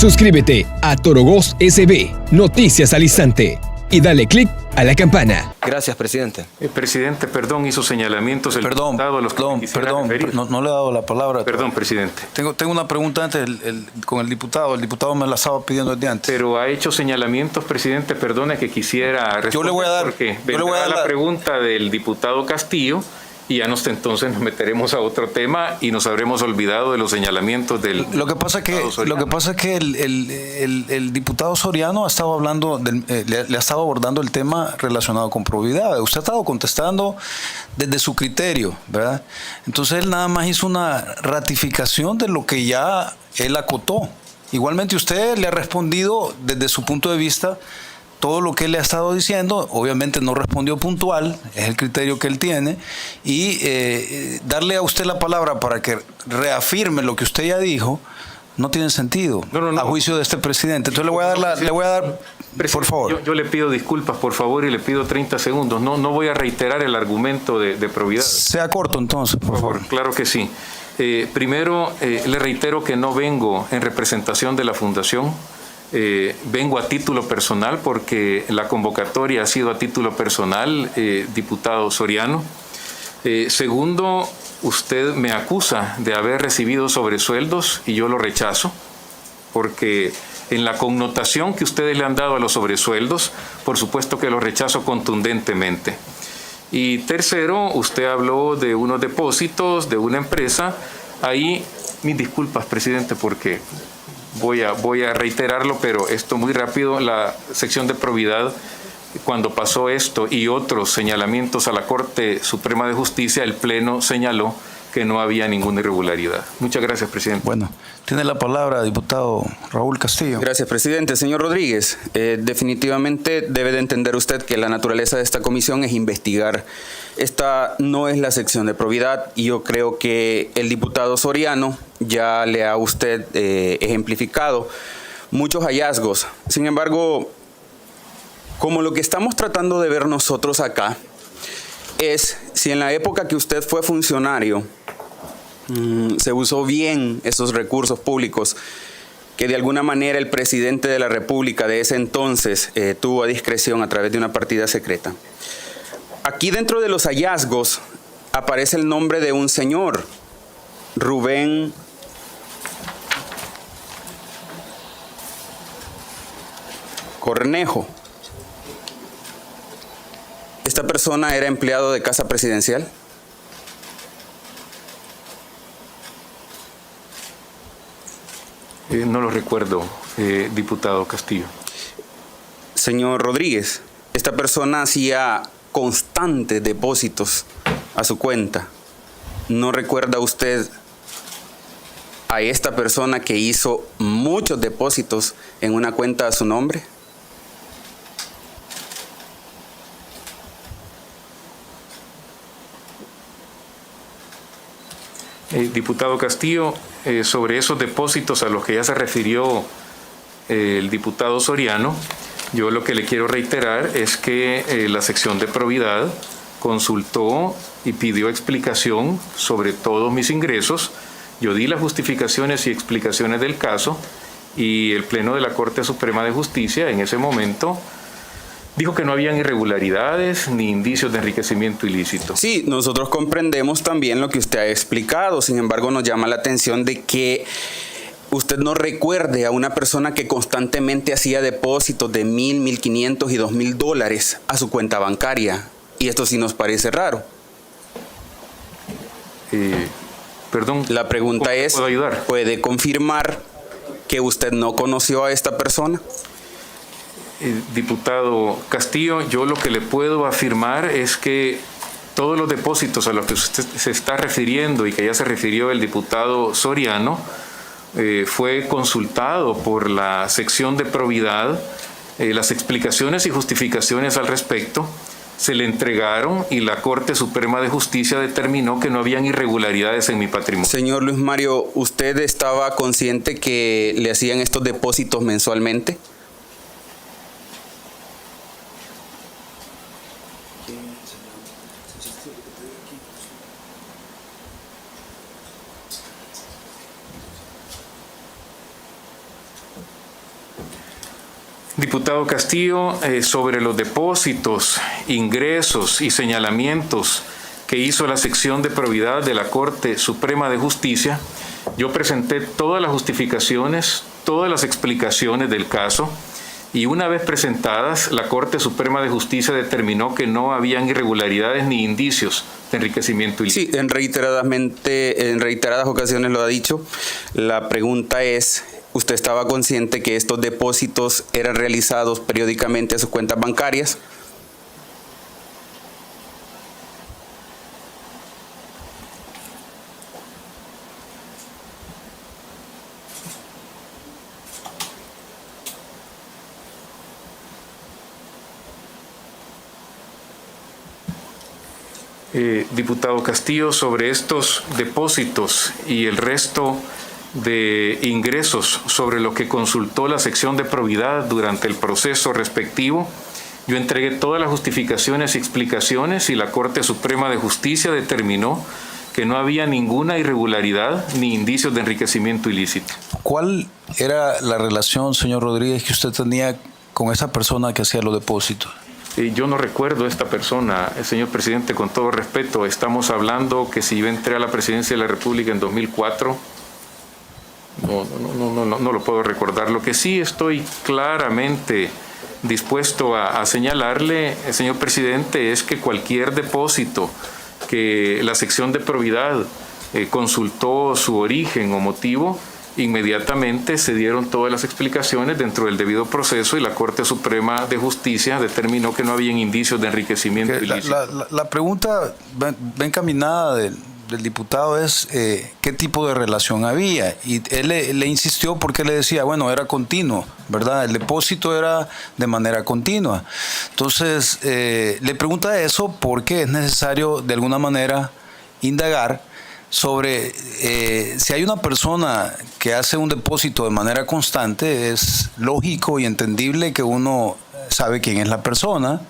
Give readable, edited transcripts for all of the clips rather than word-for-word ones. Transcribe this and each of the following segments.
Suscríbete a Torogós SB, Noticias al Instante, y dale clic a la campana. Gracias, presidente. Presidente, perdón, hizo señalamientos el diputado a los que Perdón, no le he dado la palabra. Perdón, presidente. Tengo una pregunta antes con el diputado. El diputado me la estaba pidiendo desde antes. Pero ha hecho señalamientos, presidente, perdone que quisiera responder. Yo le voy a dar, porque vendrá la pregunta del diputado Castillo y entonces nos meteremos a otro tema y nos habremos olvidado de los señalamientos del. Lo que pasa es que el diputado Soriano ha estado hablando, le ha estado abordando el tema relacionado con probidad. Usted ha estado contestando desde su criterio, ¿verdad? Entonces él nada más hizo una ratificación de lo que ya él acotó. Igualmente usted le ha respondido desde su punto de vista todo lo que él le ha estado diciendo. Obviamente no respondió puntual, es el criterio que él tiene, y darle a usted la palabra para que reafirme lo que usted ya dijo no tiene sentido, a juicio de este presidente. Entonces le voy a dar por favor. Yo le pido disculpas, por favor, y le pido 30 segundos. No voy a reiterar el argumento de probidad. Sea corto entonces, por favor. Claro que sí. Primero, le reitero que no vengo en representación de la Fundación. Vengo a título personal porque la convocatoria ha sido a título personal, diputado Soriano. Segundo, usted me acusa de haber recibido sobresueldos y yo lo rechazo, porque en la connotación que ustedes le han dado a los sobresueldos, por supuesto que lo rechazo contundentemente. Y tercero, usted habló de unos depósitos de una empresa. Ahí, mis disculpas, presidente, porque voy a reiterarlo, pero esto muy rápido. La sección de probidad, cuando pasó esto y otros señalamientos a la Corte Suprema de Justicia, el Pleno señaló que no había ninguna irregularidad. Muchas gracias, presidente. Bueno, tiene la palabra diputado Raúl Castillo. Gracias, presidente. Señor Rodríguez, definitivamente debe de entender usted que la naturaleza de esta comisión es investigar. Esta no es la sección de probidad y yo creo que el diputado Soriano ya le ha usted ejemplificado muchos hallazgos. Sin embargo, como lo que estamos tratando de ver nosotros acá es si en la época que usted fue funcionario se usó bien esos recursos públicos que de alguna manera el presidente de la República de ese entonces tuvo a discreción a través de una partida secreta. Aquí dentro de los hallazgos aparece el nombre de un señor, Rubén Cornejo. ¿Esta persona era empleado de Casa Presidencial? No lo recuerdo, diputado Castillo. Señor Rodríguez, esta persona hacía constantes depósitos a su cuenta. ¿No recuerda usted a esta persona que hizo muchos depósitos en una cuenta a su nombre? Diputado Castillo, sobre esos depósitos a los que ya se refirió el diputado Soriano, yo lo que le quiero reiterar es que la sección de probidad consultó y pidió explicación sobre todos mis ingresos. Yo di las justificaciones y explicaciones del caso y el Pleno de la Corte Suprema de Justicia en ese momento dijo que no habían irregularidades ni indicios de enriquecimiento ilícito. Sí, nosotros comprendemos también lo que usted ha explicado. Sin embargo, nos llama la atención de que usted no recuerde a una persona que constantemente hacía depósitos de $1,000, $1,500 y $2,000 a su cuenta bancaria. Y esto sí nos parece raro. Perdón. La pregunta es, ¿puedo ayudar? ¿Puede confirmar que usted no conoció a esta persona? Diputado Castillo, yo lo que le puedo afirmar es que todos los depósitos a los que usted se está refiriendo y que ya se refirió el diputado Soriano fue consultado por la sección de probidad, las explicaciones y justificaciones al respecto se le entregaron y la Corte Suprema de Justicia determinó que no habían irregularidades en mi patrimonio. Señor Luis Mario, ¿usted estaba consciente que le hacían estos depósitos mensualmente? Diputado Castillo, sobre los depósitos, ingresos y señalamientos que hizo la sección de probidad de la Corte Suprema de Justicia, yo presenté todas las justificaciones, todas las explicaciones del caso, y una vez presentadas, la Corte Suprema de Justicia determinó que no habían irregularidades ni indicios de enriquecimiento ilícito. Sí, en reiteradas ocasiones lo ha dicho. La pregunta es, ¿usted estaba consciente que estos depósitos eran realizados periódicamente a sus cuentas bancarias? Diputado Castillo, sobre estos depósitos y el resto de ingresos sobre lo que consultó la sección de probidad durante el proceso respectivo, yo entregué todas las justificaciones y explicaciones y la Corte Suprema de Justicia determinó que no había ninguna irregularidad ni indicios de enriquecimiento ilícito. ¿Cuál era la relación, señor Rodríguez, que usted tenía con esa persona que hacía los depósitos? Yo no recuerdo a esta persona, señor presidente, con todo respeto. Estamos hablando que si yo entré a la presidencia de la República en 2004, no lo puedo recordar. Lo que sí estoy claramente dispuesto a señalarle, señor presidente, es que cualquier depósito que la sección de probidad consultó su origen o motivo, inmediatamente se dieron todas las explicaciones dentro del debido proceso y la Corte Suprema de Justicia determinó que no habían indicios de enriquecimiento ilícito. La pregunta va encaminada del diputado es qué tipo de relación había, y él le insistió porque le decía, bueno, era continuo, ¿verdad? El depósito era de manera continua. Entonces, le pregunta eso porque es necesario de alguna manera indagar sobre si hay una persona que hace un depósito de manera constante, es lógico y entendible que uno sabe quién es la persona,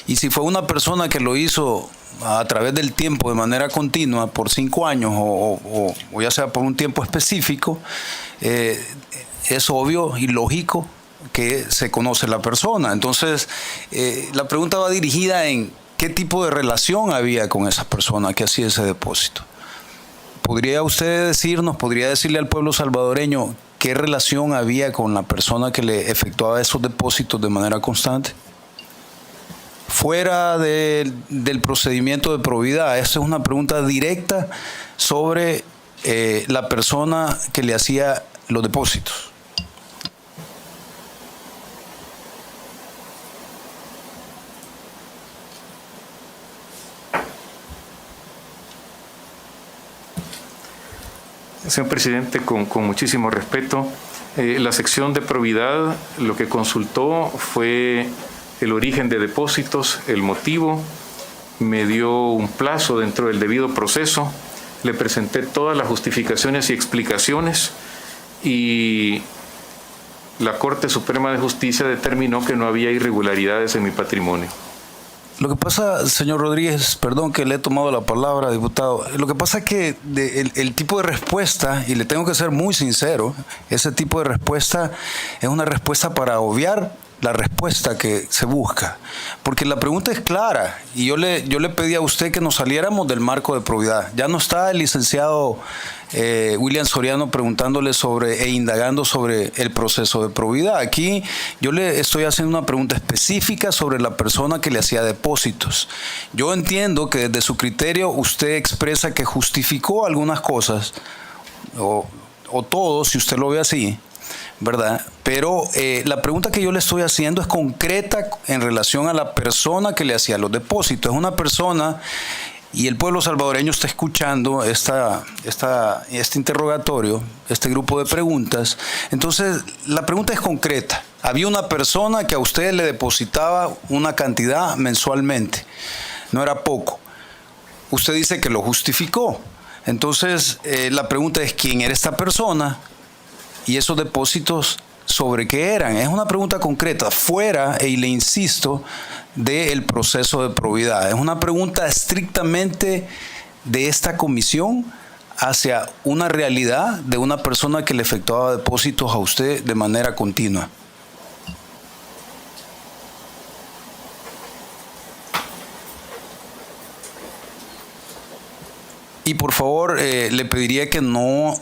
y si fue una persona que lo hizo a través del tiempo de manera continua por 5 años o ya sea por un tiempo específico, es obvio y lógico que se conoce la persona. Entonces, la pregunta va dirigida en qué tipo de relación había con esa persona que hacía ese depósito. ¿Podría usted decirnos, podría decirle al pueblo salvadoreño qué relación había con la persona que le efectuaba esos depósitos de manera constante? Fuera del procedimiento de probidad, esta es una pregunta directa sobre la persona que le hacía los depósitos. Señor presidente, con muchísimo respeto, la sección de probidad lo que consultó fue el origen de depósitos, el motivo, me dio un plazo dentro del debido proceso, le presenté todas las justificaciones y explicaciones y la Corte Suprema de Justicia determinó que no había irregularidades en mi patrimonio. Lo que pasa, señor Rodríguez, perdón que le he tomado la palabra, diputado, lo que pasa es que el tipo de respuesta, y le tengo que ser muy sincero, ese tipo de respuesta es una respuesta para obviar la respuesta que se busca, porque la pregunta es clara y yo le pedí a usted que nos saliéramos del marco de probidad. Ya no está el licenciado William Soriano preguntándole e indagando sobre el proceso de probidad. Aquí yo le estoy haciendo una pregunta específica sobre la persona que le hacía depósitos. Yo entiendo que desde su criterio usted expresa que justificó algunas cosas o todo, si usted lo ve así, ¿verdad? Pero la pregunta que yo le estoy haciendo es concreta en relación a la persona que le hacía los depósitos. Es una persona, y el pueblo salvadoreño está escuchando este interrogatorio, este grupo de preguntas. Entonces, la pregunta es concreta. Había una persona que a usted le depositaba una cantidad mensualmente. No era poco. Usted dice que lo justificó. Entonces, la pregunta es, ¿quién era esta persona? Y esos depósitos, ¿sobre qué eran? Es una pregunta concreta, fuera, y le insisto, del proceso de probidad. Es una pregunta estrictamente de esta comisión hacia una realidad de una persona que le efectuaba depósitos a usted de manera continua. Y por favor, le pediría que no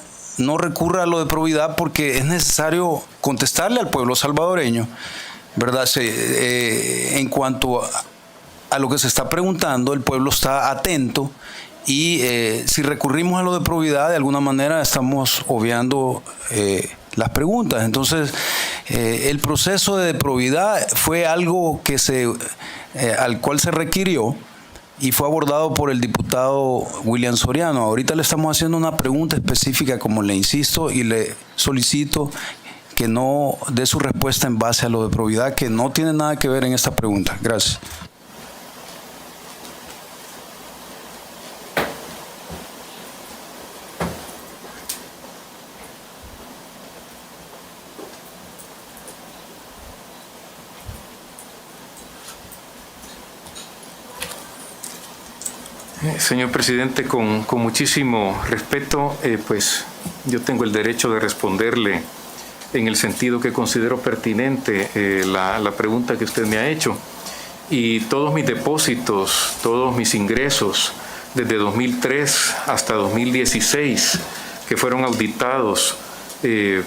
recurra a lo de probidad, porque es necesario contestarle al pueblo salvadoreño, ¿verdad? En cuanto a lo que se está preguntando, el pueblo está atento, y si recurrimos a lo de probidad, de alguna manera estamos obviando las preguntas. Entonces, el proceso de probidad fue algo que al cual se requirió y fue abordado por el diputado William Soriano. Ahorita le estamos haciendo una pregunta específica, como le insisto, y le solicito que no dé su respuesta en base a lo de probidad, que no tiene nada que ver en esta pregunta. Gracias. Señor presidente, con muchísimo respeto, pues yo tengo el derecho de responderle en el sentido que considero pertinente la pregunta que usted me ha hecho. Y todos mis depósitos, todos mis ingresos, desde 2003 hasta 2016, que fueron auditados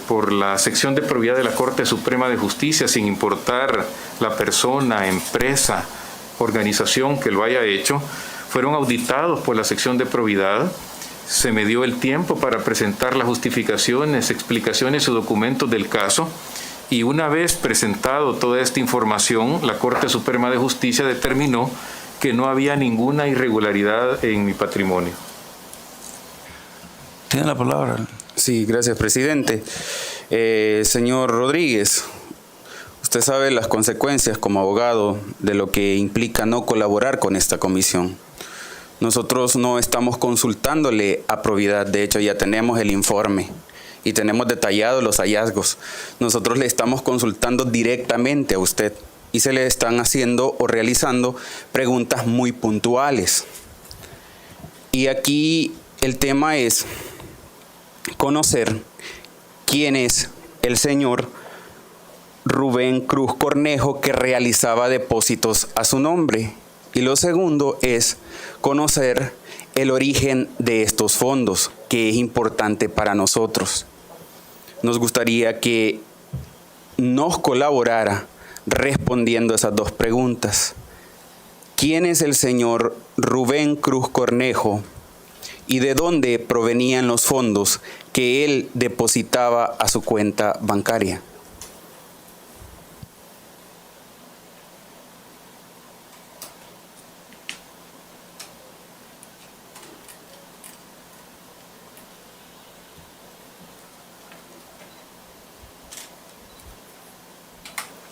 por la sección de probidad de la Corte Suprema de Justicia, sin importar la persona, empresa, organización que lo haya hecho, fueron auditados por la sección de probidad. Se me dio el tiempo para presentar las justificaciones, explicaciones y documentos del caso, y una vez presentado toda esta información, la Corte Suprema de Justicia determinó que no había ninguna irregularidad en mi patrimonio. Tiene la palabra. Sí, gracias, presidente. Señor Rodríguez, usted sabe las consecuencias como abogado de lo que implica no colaborar con esta comisión. Nosotros no estamos consultándole a probidad, de hecho ya tenemos el informe y tenemos detallados los hallazgos. Nosotros le estamos consultando directamente a usted y se le están haciendo o realizando preguntas muy puntuales. Y aquí el tema es conocer quién es el señor Rubén Cruz Cornejo que realizaba depósitos a su nombre. Y lo segundo es conocer el origen de estos fondos, que es importante para nosotros. Nos gustaría que nos colaborara respondiendo esas dos preguntas. ¿Quién es el señor Rubén Cruz Cornejo y de dónde provenían los fondos que él depositaba a su cuenta bancaria?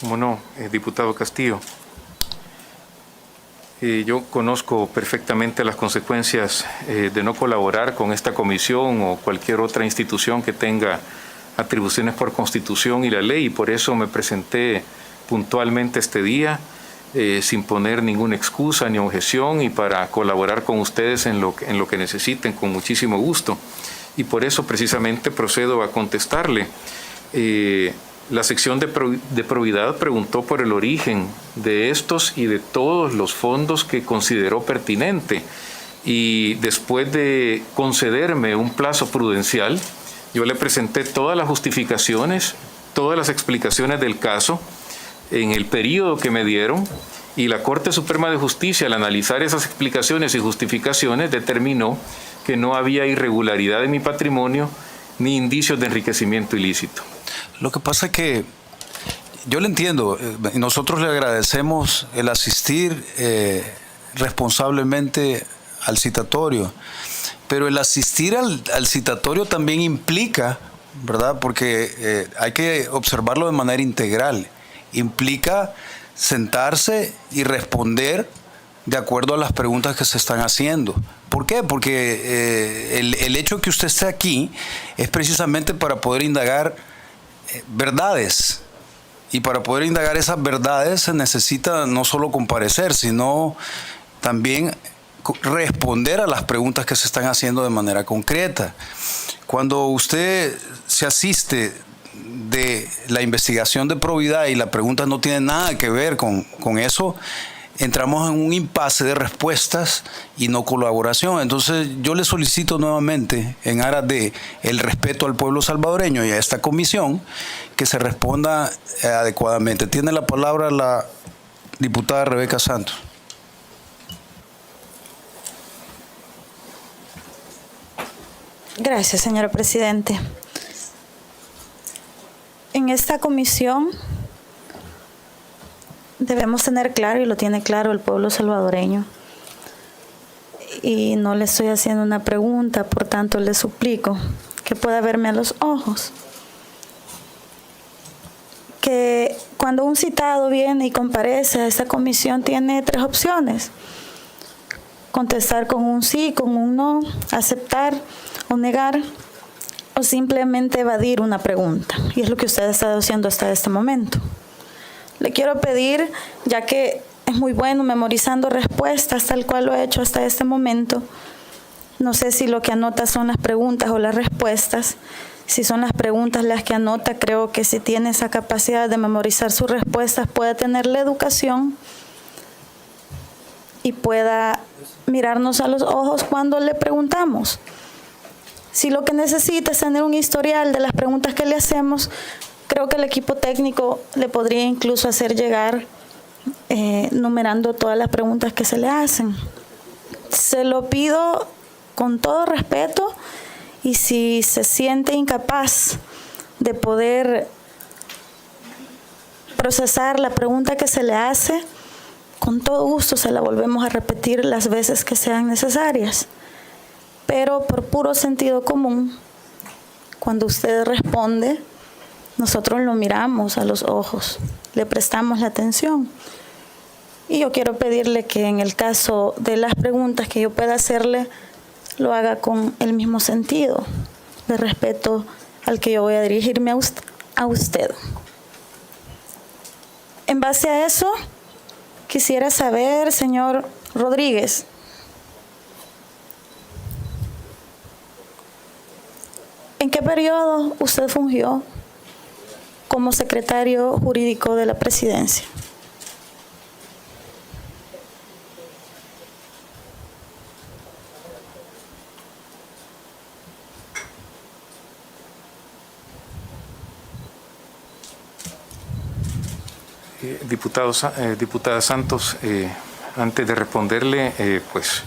¿Cómo no, diputado Castillo? Yo conozco perfectamente las consecuencias de no colaborar con esta comisión o cualquier otra institución que tenga atribuciones por Constitución y la ley, y por eso me presenté puntualmente este día, sin poner ninguna excusa ni objeción, y para colaborar con ustedes en lo que necesiten, con muchísimo gusto. Y por eso precisamente procedo a contestarle. La sección de probidad preguntó por el origen de estos y de todos los fondos que consideró pertinente, y después de concederme un plazo prudencial, yo le presenté todas las justificaciones, todas las explicaciones del caso en el periodo que me dieron, y la Corte Suprema de Justicia, al analizar esas explicaciones y justificaciones, determinó que no había irregularidad en mi patrimonio ni indicios de enriquecimiento ilícito. Lo que pasa es que yo le entiendo, nosotros le agradecemos el asistir responsablemente al citatorio, pero el asistir al citatorio también implica, ¿verdad? Porque hay que observarlo de manera integral, implica sentarse y responder de acuerdo a las preguntas que se están haciendo. ¿Por qué? Porque el hecho de que usted esté aquí es precisamente para poder indagar verdades, y para poder indagar esas verdades se necesita no solo comparecer, sino también responder a las preguntas que se están haciendo de manera concreta. Cuando usted se asiste de la investigación de probidad y la pregunta no tiene nada que ver con eso, entramos en un impasse de respuestas y no colaboración. Entonces yo le solicito nuevamente, en aras de el respeto al pueblo salvadoreño y a esta comisión, que se responda adecuadamente. Tiene la palabra la diputada Rebeca Santos. Gracias, señor presidente. En esta comisión debemos tener claro, y lo tiene claro el pueblo salvadoreño, y no le estoy haciendo una pregunta, por tanto le suplico que pueda verme a los ojos, que cuando un citado viene y comparece a esta comisión tiene 3 opciones: contestar con un sí, con un no, aceptar o negar, o simplemente evadir una pregunta. Y es lo que usted ha estado haciendo hasta este momento. Le quiero pedir, ya que es muy bueno memorizando respuestas, tal cual lo he hecho hasta este momento, no sé si lo que anota son las preguntas o las respuestas. Si son las preguntas las que anota, creo que si tiene esa capacidad de memorizar sus respuestas, puede tener la educación y pueda mirarnos a los ojos cuando le preguntamos. Si lo que necesita es tener un historial de las preguntas que le hacemos, creo que el equipo técnico le podría incluso hacer llegar numerando todas las preguntas que se le hacen. Se lo pido con todo respeto, y si se siente incapaz de poder procesar la pregunta que se le hace, con todo gusto se la volvemos a repetir las veces que sean necesarias. Pero por puro sentido común, cuando usted responde, nosotros lo miramos a los ojos, le prestamos la atención. Y yo quiero pedirle que en el caso de las preguntas que yo pueda hacerle, lo haga con el mismo sentido de respeto al que yo voy a dirigirme a usted. En base a eso, quisiera saber, señor Rodríguez, ¿en qué periodo usted fungió como secretario jurídico de la presidencia? Diputada Santos, antes de responderle, pues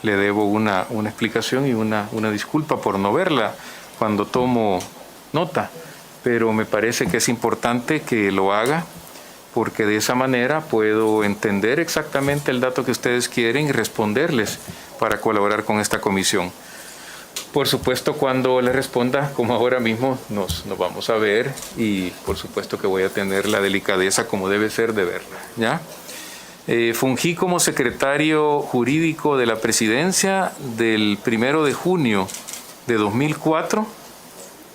le debo una explicación y una disculpa por no verla cuando tomo nota, pero me parece que es importante que lo haga, porque de esa manera puedo entender exactamente el dato que ustedes quieren y responderles para colaborar con esta comisión. Por supuesto, cuando le responda, como ahora mismo, nos vamos a ver, y por supuesto que voy a tener la delicadeza como debe ser de verla, ¿ya? Fungí como secretario jurídico de la presidencia del 1 de junio de 2004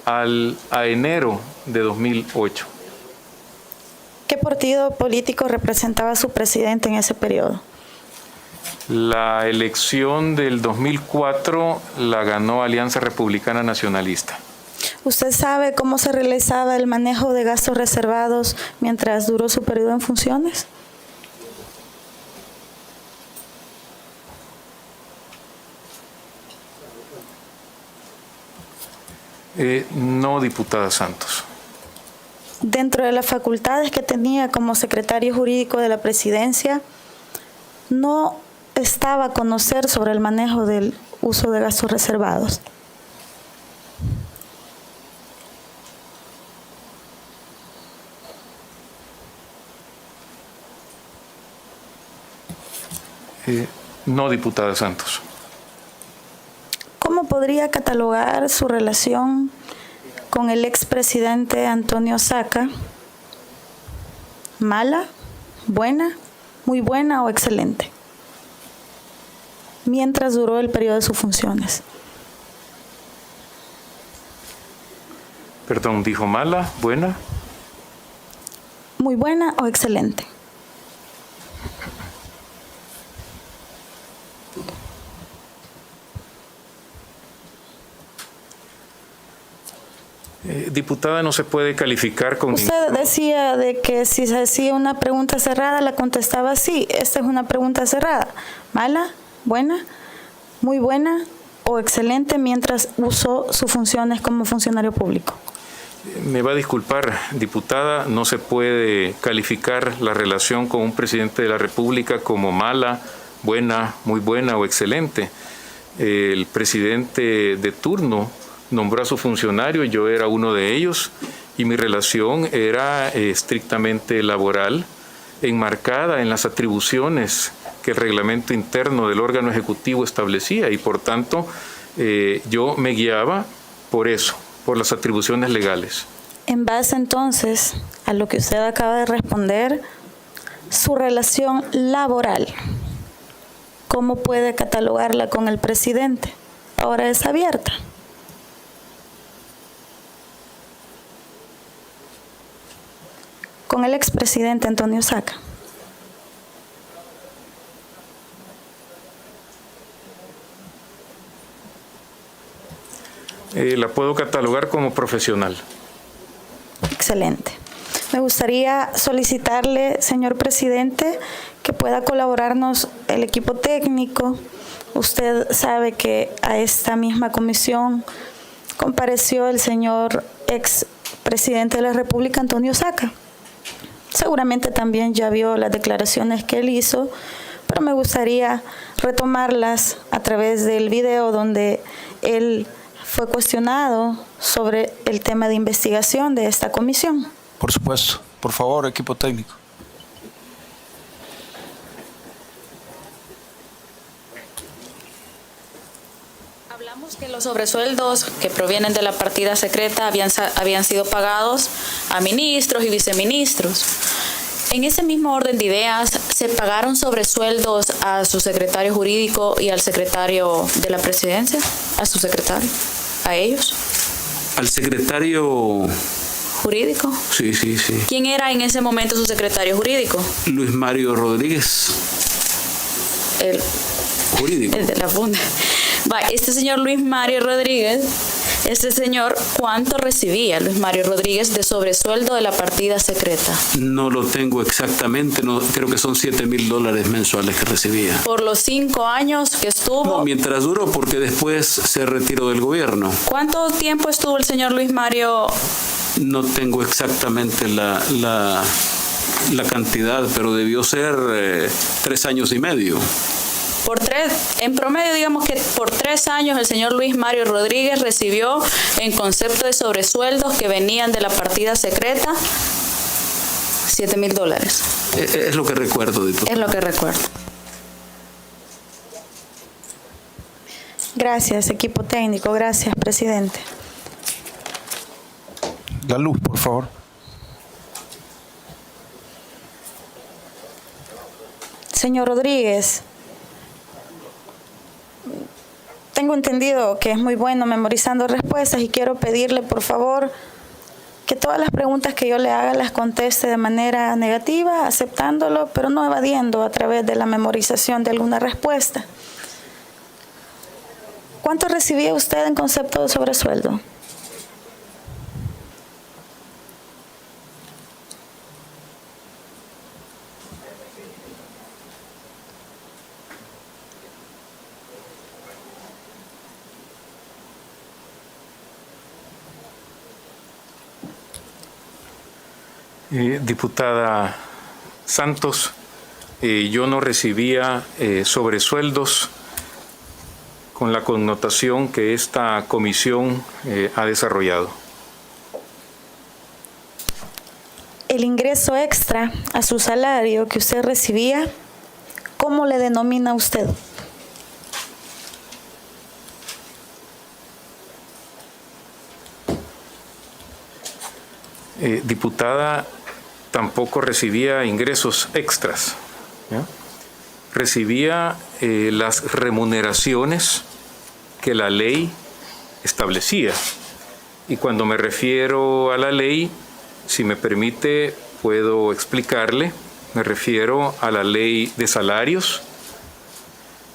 a enero de 2008. ¿Qué partido político representaba su presidente en ese periodo? La elección del 2004 la ganó Alianza Republicana Nacionalista. ¿Usted sabe cómo se realizaba el manejo de gastos reservados mientras duró su periodo en funciones? No, diputada Santos. Dentro de las facultades que tenía como secretario jurídico de la presidencia, no estaba a conocer sobre el manejo del uso de gastos reservados. No, diputada Santos. ¿Cómo podría catalogar su relación con el expresidente Antonio Saca? ¿Mala, buena, muy buena o excelente? Mientras duró el periodo de sus funciones. Perdón, ¿dijo mala, buena? Muy buena o excelente. Diputada, no se puede calificar con... Usted decía de que si se hacía una pregunta cerrada, la contestaba así. Esta es una pregunta cerrada. ¿Mala? ¿Buena? ¿Muy buena? ¿O excelente mientras usó sus funciones como funcionario público? Me va a disculpar, diputada, no se puede calificar la relación con un presidente de la República como mala, buena, muy buena o excelente. El presidente de turno nombró a su funcionario, yo era uno de ellos, y mi relación era estrictamente laboral, enmarcada en las atribuciones que el reglamento interno del órgano ejecutivo establecía, y por tanto yo me guiaba por eso, por las atribuciones legales. En base entonces a lo que usted acaba de responder, su relación laboral, ¿cómo puede catalogarla con el presidente? Ahora es abierta. Con el expresidente Antonio Saca. La puedo catalogar como profesional. Excelente. Me gustaría solicitarle, señor presidente, que pueda colaborarnos el equipo técnico. Usted sabe que a esta misma comisión compareció el señor expresidente de la República, Antonio Saca. Seguramente también ya vio las declaraciones que él hizo, pero me gustaría retomarlas a través del video donde él fue cuestionado sobre el tema de investigación de esta comisión. Por supuesto. Por favor, equipo técnico. Hablamos que los sobresueldos que provienen de la partida secreta habían sido pagados a ministros y viceministros. En ese mismo orden de ideas, ¿se pagaron sobresueldos a su secretario jurídico y al secretario de la presidencia? ¿A su secretario? ¿A ellos? Al secretario... ¿Jurídico? Sí. ¿Quién era en ese momento su secretario jurídico? Luis Mario Rodríguez. El Jurídico. El de la funda. Este señor Luis Mario Rodríguez, este señor, ¿cuánto recibía Luis Mario Rodríguez de sobresueldo de la partida secreta? No lo tengo exactamente, no, creo que son $7,000 mensuales que recibía. ¿Por los 5 años que estuvo? No, mientras duró, porque después se retiró del gobierno. ¿Cuánto tiempo estuvo el señor Luis Mario? No tengo exactamente la cantidad, pero debió ser 3 años y medio. En promedio, digamos que por 3 años el señor Luis Mario Rodríguez recibió en concepto de sobresueldos que venían de la partida secreta $7,000. Es lo que recuerdo, diputado. Es lo que recuerdo. Gracias, equipo técnico. Gracias, presidente. La luz, por favor. Señor Rodríguez, tengo entendido que es muy bueno memorizando respuestas y quiero pedirle, por favor, que todas las preguntas que yo le haga las conteste de manera negativa, aceptándolo, pero no evadiendo a través de la memorización de alguna respuesta. ¿Cuánto recibía usted en concepto de sobresueldo? Diputada Santos, yo no recibía sobresueldos con la connotación que esta comisión ha desarrollado. El ingreso extra a su salario que usted recibía, ¿cómo le denomina usted? Diputada, tampoco recibía ingresos extras, ¿ya? Recibía las remuneraciones que la ley establecía. Y cuando me refiero a la ley, si me permite, puedo explicarle. Me refiero a la ley de salarios,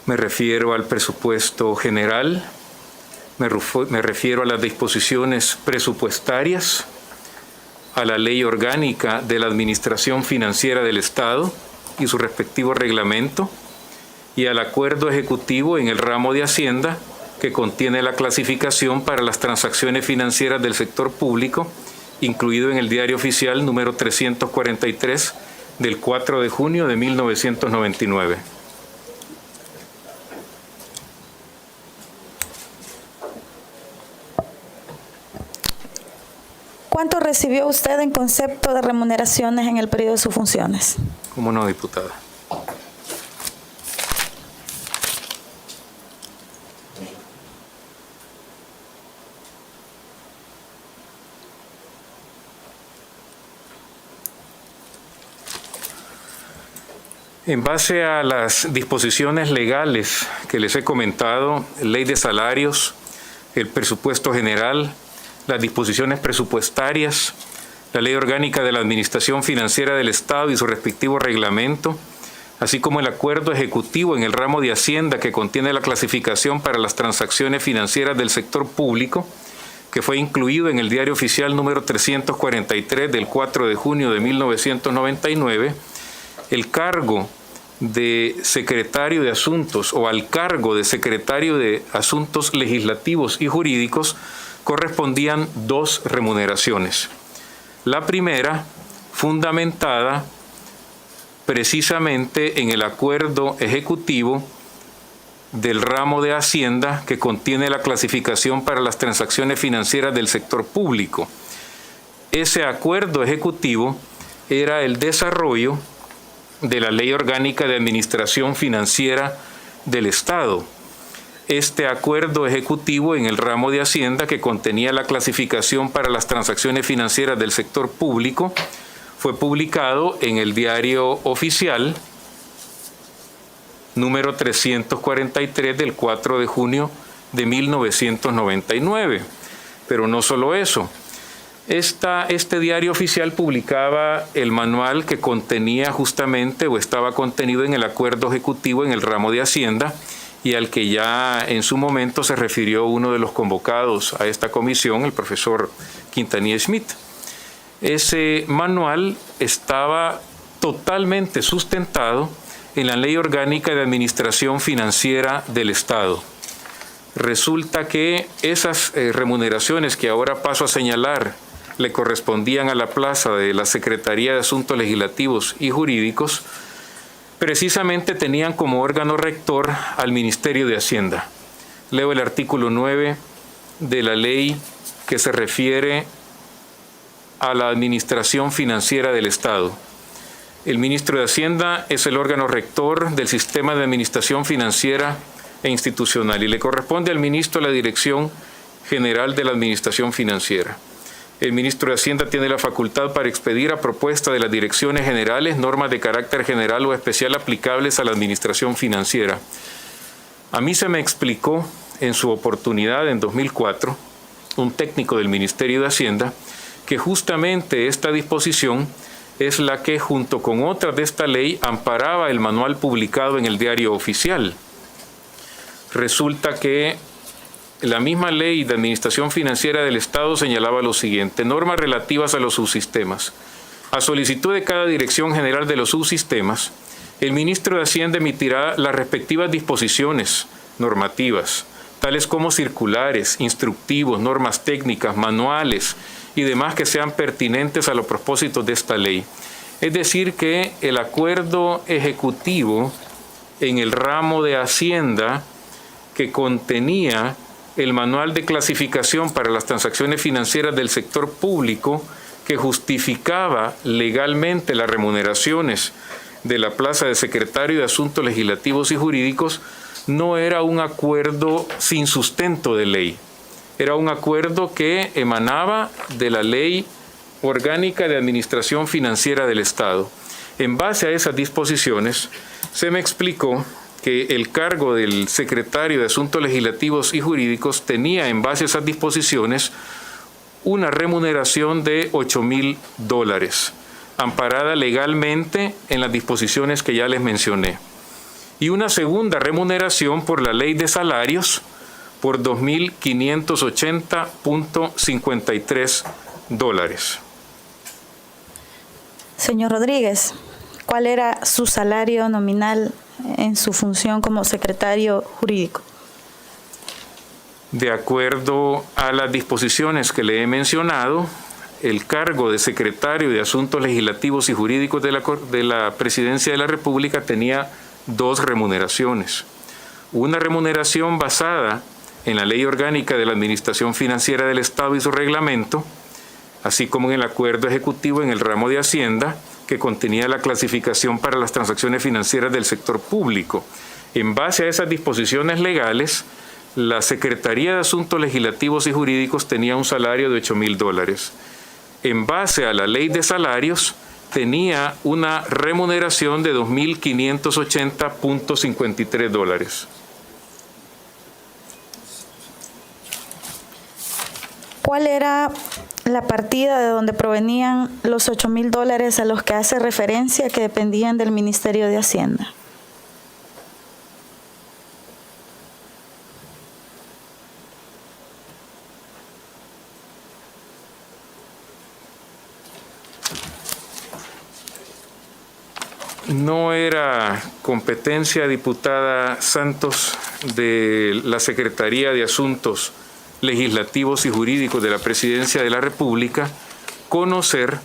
me refiero al presupuesto general, Me refiero a las disposiciones presupuestarias, a la Ley Orgánica de la Administración Financiera del Estado y su respectivo reglamento, y al acuerdo ejecutivo en el ramo de Hacienda que contiene la clasificación para las transacciones financieras del sector público, incluido en el Diario Oficial número 343 del 4 de junio de 1999. ¿Cuánto recibió usted en concepto de remuneraciones en el periodo de sus funciones? ¿Cómo no, diputada? En base a las disposiciones legales que les he comentado, ley de salarios, el presupuesto general, las disposiciones presupuestarias, la Ley Orgánica de la Administración Financiera del Estado y su respectivo reglamento, así como el acuerdo ejecutivo en el ramo de Hacienda que contiene la clasificación para las transacciones financieras del sector público, que fue incluido en el Diario Oficial número 343 del 4 de junio de 1999, el cargo de secretario de Asuntos o al cargo de secretario de Asuntos Legislativos y Jurídicos correspondían 2 remuneraciones. La primera, fundamentada precisamente en el acuerdo ejecutivo del ramo de Hacienda que contiene la clasificación para las transacciones financieras del sector público. Ese acuerdo ejecutivo era el desarrollo de la Ley Orgánica de Administración Financiera del Estado. Este acuerdo ejecutivo en el ramo de Hacienda que contenía la clasificación para las transacciones financieras del sector público fue publicado en el Diario Oficial número 343 del 4 de junio de 1999. Pero no solo eso. Este Diario Oficial publicaba el manual que contenía justamente o estaba contenido en el acuerdo ejecutivo en el ramo de Hacienda y al que ya en su momento se refirió uno de los convocados a esta comisión, el profesor Quintanilla Schmidt. Ese manual estaba totalmente sustentado en la Ley Orgánica de Administración Financiera del Estado. Resulta que esas remuneraciones que ahora paso a señalar le correspondían a la plaza de la Secretaría de Asuntos Legislativos y Jurídicos, precisamente tenían como órgano rector al Ministerio de Hacienda. Leo el artículo 9 de la ley que se refiere a la Administración Financiera del Estado. El ministro de Hacienda es el órgano rector del sistema de administración financiera e institucional y le corresponde al ministro la Dirección General de la Administración Financiera. El ministro de Hacienda tiene la facultad para expedir a propuesta de las direcciones generales normas de carácter general o especial aplicables a la administración financiera. A mí se me explicó en su oportunidad en 2004, un técnico del Ministerio de Hacienda, que justamente esta disposición es la que, junto con otras de esta ley, amparaba el manual publicado en el Diario Oficial. Resulta que la misma Ley de Administración Financiera del Estado señalaba lo siguiente: normas relativas a los subsistemas. A solicitud de cada Dirección General de los subsistemas, el ministro de Hacienda emitirá las respectivas disposiciones normativas, tales como circulares, instructivos, normas técnicas, manuales y demás que sean pertinentes a los propósitos de esta ley. Es decir, que el acuerdo ejecutivo en el ramo de Hacienda que contenía el manual de clasificación para las transacciones financieras del sector público que justificaba legalmente las remuneraciones de la plaza de secretario de Asuntos Legislativos y Jurídicos no era un acuerdo sin sustento de ley. Era un acuerdo que emanaba de la Ley Orgánica de Administración Financiera del Estado. En base a esas disposiciones, se me explicó que el cargo del secretario de Asuntos Legislativos y Jurídicos tenía, en base a esas disposiciones, una remuneración de $8,000, amparada legalmente en las disposiciones que ya les mencioné. Y una segunda remuneración por la Ley de Salarios, por $2.580.53. Señor Rodríguez, ¿cuál era su salario nominal en su función como secretario jurídico? De acuerdo a las disposiciones que le he mencionado, el cargo de secretario de Asuntos Legislativos y Jurídicos de la Presidencia de la República tenía dos remuneraciones. Una remuneración basada en la Ley Orgánica de la Administración Financiera del Estado y su reglamento, así como en el acuerdo ejecutivo en el ramo de Hacienda, que contenía la clasificación para las transacciones financieras del sector público. En base a esas disposiciones legales, la Secretaría de Asuntos Legislativos y Jurídicos tenía un salario de $8,000. En base a la Ley de Salarios, tenía una remuneración de $2.580.53. ¿Cuál era la partida de donde provenían los $8,000 a los que hace referencia que dependían del Ministerio de Hacienda? No era competencia, diputada Santos, de la Secretaría de Asuntos Legislativos y Jurídicos de la Presidencia de la República conocer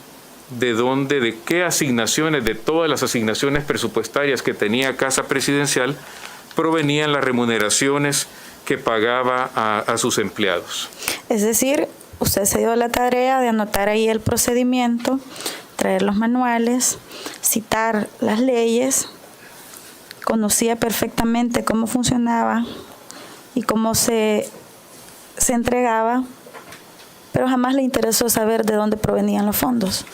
de qué asignaciones, de todas las asignaciones presupuestarias que tenía Casa Presidencial, provenían las remuneraciones que pagaba a sus empleados. Es decir, usted se dio la tarea de anotar ahí el procedimiento, traer los manuales, citar las leyes, conocía perfectamente cómo funcionaba y cómo se entregaba, pero jamás le interesó saber de dónde provenían los fondos.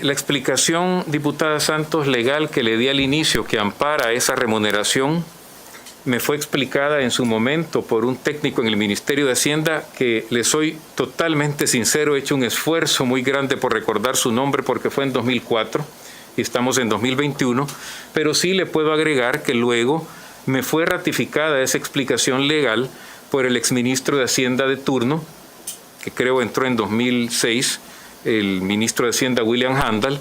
La explicación, diputada Santos, legal que le di al inicio, que ampara esa remuneración, me fue explicada en su momento por un técnico en el Ministerio de Hacienda que, le soy totalmente sincero, he hecho un esfuerzo muy grande por recordar su nombre porque fue en 2004 y estamos en 2021, pero sí le puedo agregar que luego me fue ratificada esa explicación legal por el exministro de Hacienda de turno, que creo entró en 2006, el ministro de Hacienda William Handel,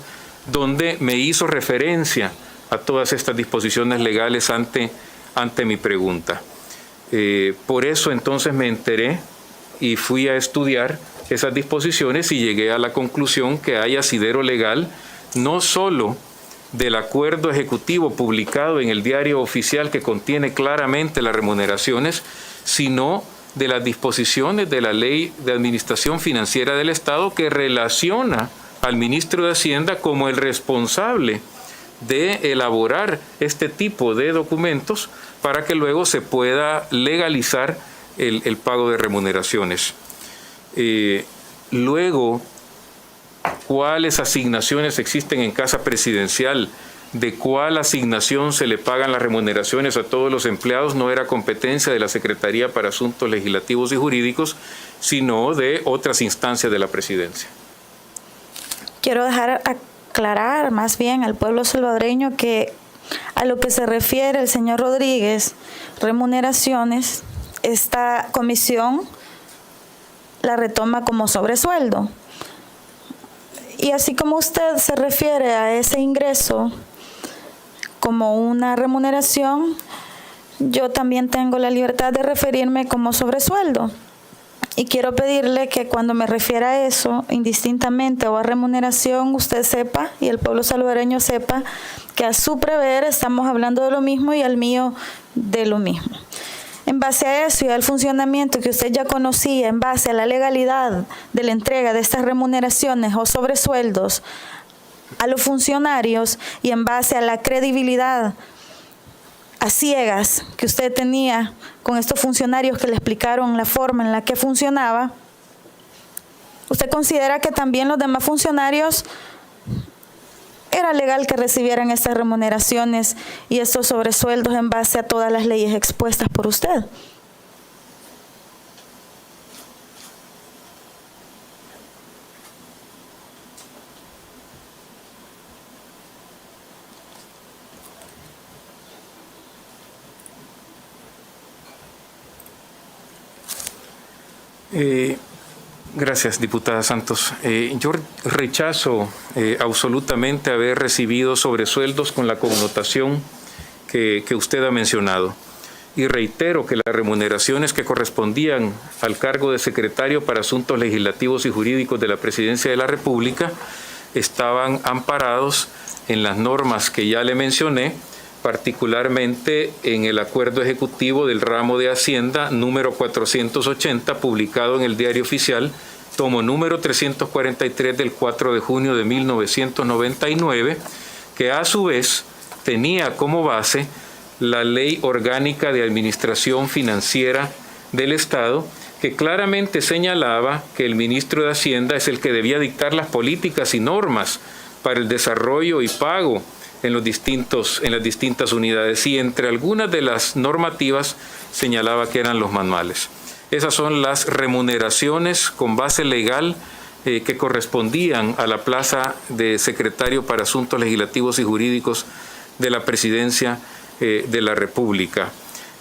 donde me hizo referencia a todas estas disposiciones legales ante mi pregunta. Por eso entonces me enteré y fui a estudiar esas disposiciones y llegué a la conclusión que hay asidero legal no solo del acuerdo ejecutivo publicado en el Diario Oficial que contiene claramente las remuneraciones, sino de las disposiciones de la Ley de Administración Financiera del Estado que relaciona al ministro de Hacienda como el responsable de elaborar este tipo de documentos para que luego se pueda legalizar el pago de remuneraciones. Luego, ¿cuáles asignaciones existen en Casa Presidencial? ¿De cuál asignación se le pagan las remuneraciones a todos los empleados? No era competencia de la Secretaría para Asuntos Legislativos y Jurídicos, sino de otras instancias de la Presidencia. Quiero dejar aclarar más bien al pueblo salvadoreño que a lo que se refiere el señor Rodríguez, remuneraciones, esta comisión la retoma como sobresueldo. Y así como usted se refiere a ese ingreso como una remuneración, yo también tengo la libertad de referirme como sobresueldo. Y quiero pedirle que cuando me refiera a eso, indistintamente o a remuneración, usted sepa y el pueblo salvadoreño sepa que a su prever estamos hablando de lo mismo y al mío de lo mismo. En base a eso y al funcionamiento que usted ya conocía, en base a la legalidad de la entrega de estas remuneraciones o sobresueldos a los funcionarios y en base a la credibilidad a ciegas que usted tenía con estos funcionarios que le explicaron la forma en la que funcionaba, ¿usted considera que también los demás funcionarios ¿era legal que recibieran estas remuneraciones y estos sobresueldos en base a todas las leyes expuestas por usted? Gracias, diputada Santos. Yo rechazo absolutamente haber recibido sobresueldos con la connotación que usted ha mencionado. Y reitero que las remuneraciones que correspondían al cargo de secretario para Asuntos Legislativos y Jurídicos de la Presidencia de la República estaban amparados en las normas que ya le mencioné, particularmente en el Acuerdo Ejecutivo del Ramo de Hacienda número 480, publicado en el Diario Oficial, tomo número 343 del 4 de junio de 1999, que a su vez tenía como base la Ley Orgánica de Administración Financiera del Estado, que claramente señalaba que el ministro de Hacienda es el que debía dictar las políticas y normas para el desarrollo y pago en las distintas unidades, y entre algunas de las normativas señalaba que eran los manuales. Esas son las remuneraciones con base legal que correspondían a la plaza de secretario para Asuntos Legislativos y Jurídicos de la Presidencia de la República.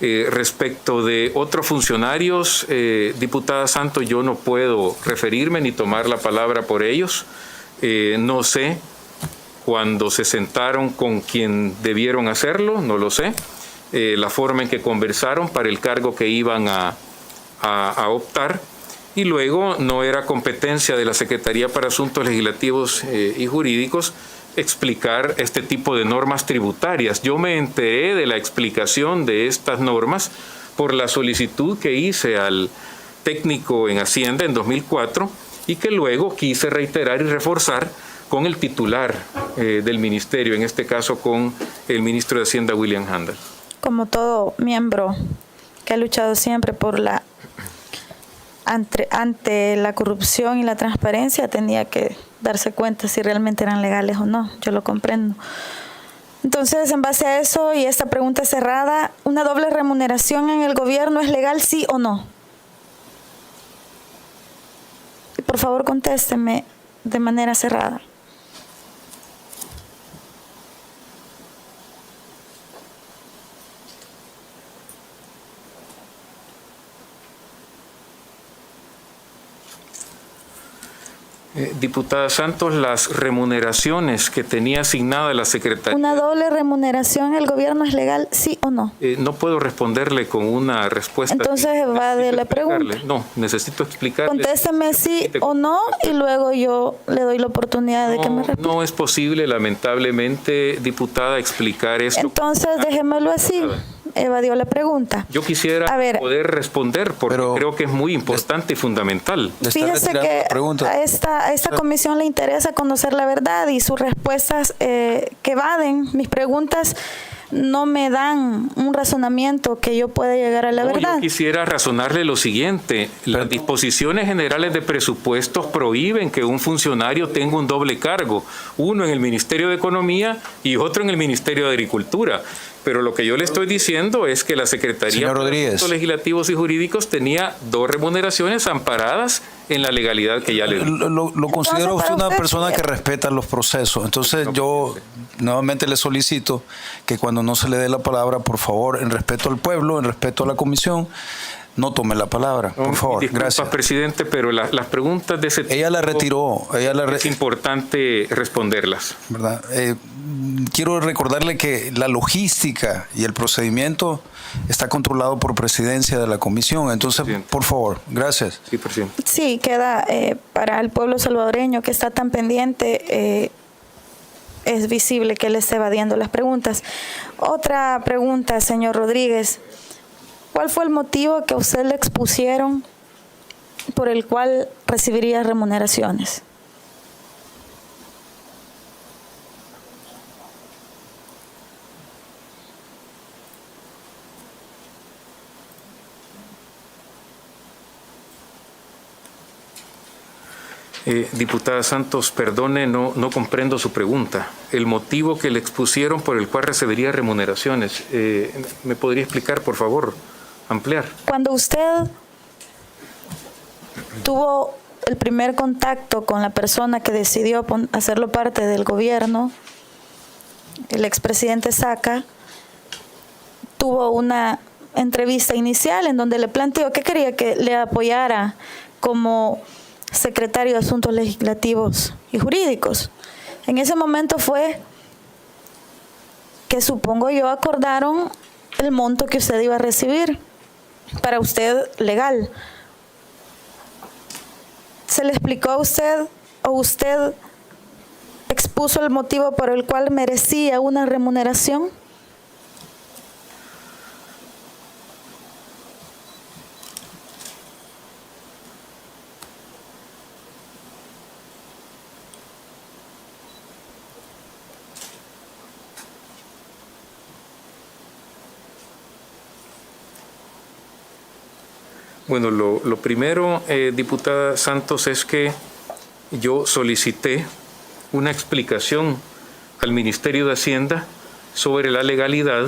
Respecto de otros funcionarios, diputada Santos, yo no puedo referirme ni tomar la palabra por ellos. No sé cuando se sentaron con quien debieron hacerlo, no lo sé. La forma en que conversaron para el cargo que iban a optar, y luego no era competencia de la Secretaría para Asuntos Legislativos y Jurídicos explicar este tipo de normas tributarias. Yo me enteré de la explicación de estas normas por la solicitud que hice al técnico en Hacienda en 2004 y que luego quise reiterar y reforzar con el titular del ministerio, en este caso con el ministro de Hacienda, William Handel. Como todo miembro que ha luchado siempre por ante la corrupción y la transparencia, tenía que darse cuenta si realmente eran legales o no. Yo lo comprendo. Entonces, en base a eso y esta pregunta cerrada, ¿una doble remuneración en el gobierno es legal, sí o no? Y por favor, contésteme de manera cerrada. Diputada Santos, las remuneraciones que tenía asignada la Secretaría... ¿Una doble remuneración en el gobierno es legal, sí o no? No puedo responderle con una respuesta. Entonces va de la pregunta. No, necesito explicarle. Contésteme sí o no y luego yo le doy la oportunidad de que me responda. No es posible, lamentablemente, diputada, explicar esto. Entonces déjemelo así. Evadió la pregunta. Yo quisiera poder responder porque creo que es muy importante y fundamental. Fíjese que a esta comisión le interesa conocer la verdad y sus respuestas que evaden mis preguntas no me dan un razonamiento que yo pueda llegar a la verdad. Yo quisiera razonarle lo siguiente. Las disposiciones generales de presupuestos prohíben que un funcionario tenga un doble cargo, uno en el Ministerio de Economía y otro en el Ministerio de Agricultura. Pero lo que yo le estoy diciendo es que la Secretaría de Asuntos Legislativos y Jurídicos tenía dos remuneraciones amparadas en la legalidad que ya le di. Lo considero usted una persona que respeta los procesos. Entonces yo nuevamente le solicito que cuando no se le dé la palabra, por favor, en respeto al pueblo, en respeto a la comisión, no tome la palabra, por favor. Gracias, presidente, pero las preguntas de ese tipo... Ella la retiró. Es importante responderlas. ¿Verdad? Quiero recordarle que la logística y el procedimiento está controlado por presidencia de la comisión. Entonces, por favor, gracias. Sí, presidente. Sí, queda para el pueblo salvadoreño que está tan pendiente, es visible que él esté evadiendo las preguntas. Otra pregunta, señor Rodríguez. ¿Cuál fue el motivo que a usted le expusieron por el cual recibiría remuneraciones? Diputada Santos, perdone, no comprendo su pregunta. El motivo que le expusieron por el cual recibiría remuneraciones, ¿me podría explicar, por favor, ampliar? Cuando usted tuvo el primer contacto con la persona que decidió hacerlo parte del gobierno, el expresidente Saca, tuvo una entrevista inicial en donde le planteó que quería que le apoyara como secretario de Asuntos Legislativos y Jurídicos. En ese momento fue que, supongo yo, acordaron el monto que usted iba a recibir para usted legal. ¿Se le explicó a usted o usted expuso el motivo por el cual merecía una remuneración? Bueno, lo primero, diputada Santos, es que yo solicité una explicación al Ministerio de Hacienda sobre la legalidad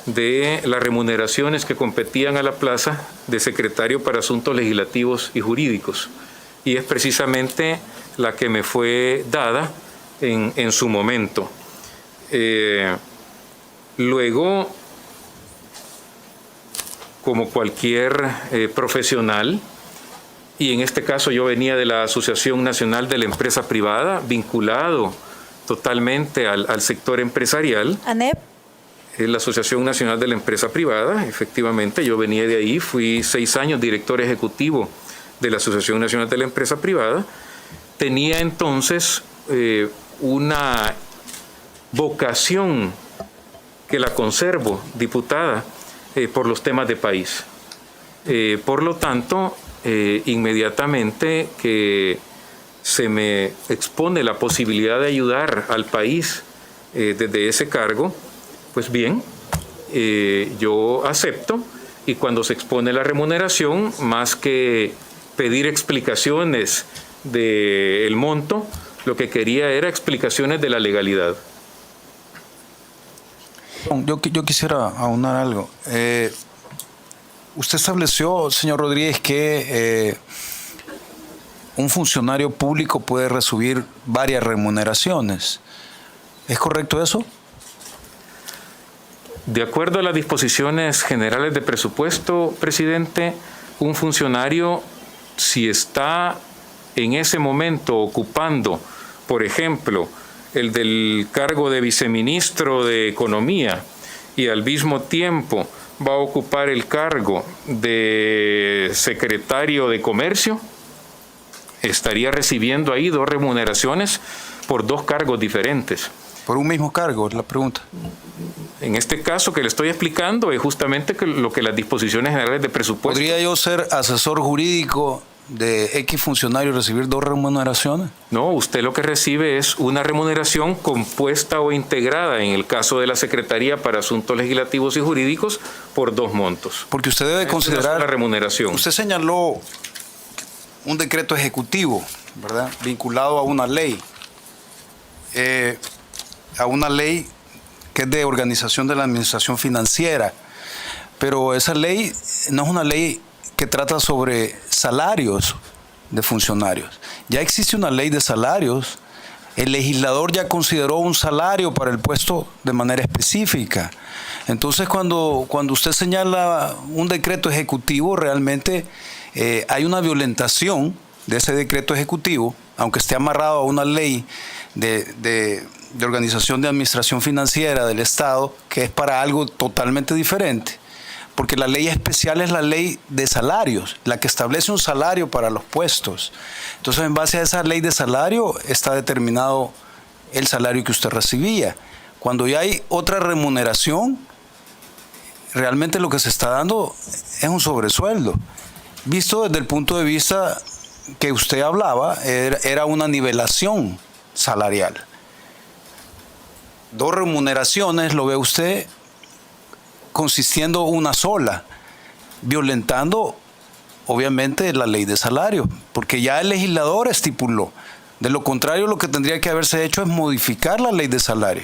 de las remuneraciones que competían a la plaza de secretario para Asuntos Legislativos y Jurídicos. Y es precisamente la que me fue dada en su momento. Luego, como cualquier profesional, y en este caso yo venía de la Asociación Nacional de la Empresa Privada, vinculado totalmente al sector empresarial. ANEP. La Asociación Nacional de la Empresa Privada, efectivamente, yo venía de ahí, fui 6 años director ejecutivo de la Asociación Nacional de la Empresa Privada. Tenía entonces una vocación que la conservo, diputada, por los temas de país. Por lo tanto, inmediatamente que se me expone la posibilidad de ayudar al país desde ese cargo, pues bien, yo acepto, y cuando se expone la remuneración, más que pedir explicaciones del monto, lo que quería era explicaciones de la legalidad. Yo quisiera aunar algo. Usted estableció, señor Rodríguez, que un funcionario público puede recibir varias remuneraciones. ¿Es correcto eso? De acuerdo a las disposiciones generales de presupuesto, presidente, un funcionario, si está en ese momento ocupando, por ejemplo, el del cargo de viceministro de Economía, y al mismo tiempo va a ocupar el cargo de secretario de Comercio, estaría recibiendo ahí 2 remuneraciones por 2 cargos diferentes. Por un mismo cargo, es la pregunta. En este caso que le estoy explicando es justamente lo que las disposiciones generales de presupuesto... ¿Podría yo ser asesor jurídico de X funcionario y recibir 2 remuneraciones? No, usted lo que recibe es una remuneración compuesta o integrada, en el caso de la Secretaría para Asuntos Legislativos y Jurídicos, por 2 montos. Porque usted debe considerar... la remuneración. Usted señaló un decreto ejecutivo, ¿verdad?, vinculado a una ley. A una ley que es de organización de la administración financiera. Pero esa ley no es una ley que trata sobre salarios de funcionarios. Ya existe una ley de salarios. El legislador ya consideró un salario para el puesto de manera específica. Entonces, cuando usted señala un decreto ejecutivo, realmente hay una violentación de ese decreto ejecutivo, aunque esté amarrado a una ley de organización de administración financiera del Estado, que es para algo totalmente diferente. Porque la ley especial es la ley de salarios, la que establece un salario para los puestos. Entonces, en base a esa ley de salario está determinado el salario que usted recibía. Cuando ya hay otra remuneración, realmente lo que se está dando es un sobresueldo. Visto desde el punto de vista que usted hablaba, era una nivelación salarial. 2 remuneraciones, lo ve usted, consistiendo una sola, violentando obviamente, la ley de salario, porque ya el legislador estipuló. De lo contrario, lo que tendría que haberse hecho es modificar la ley de salario.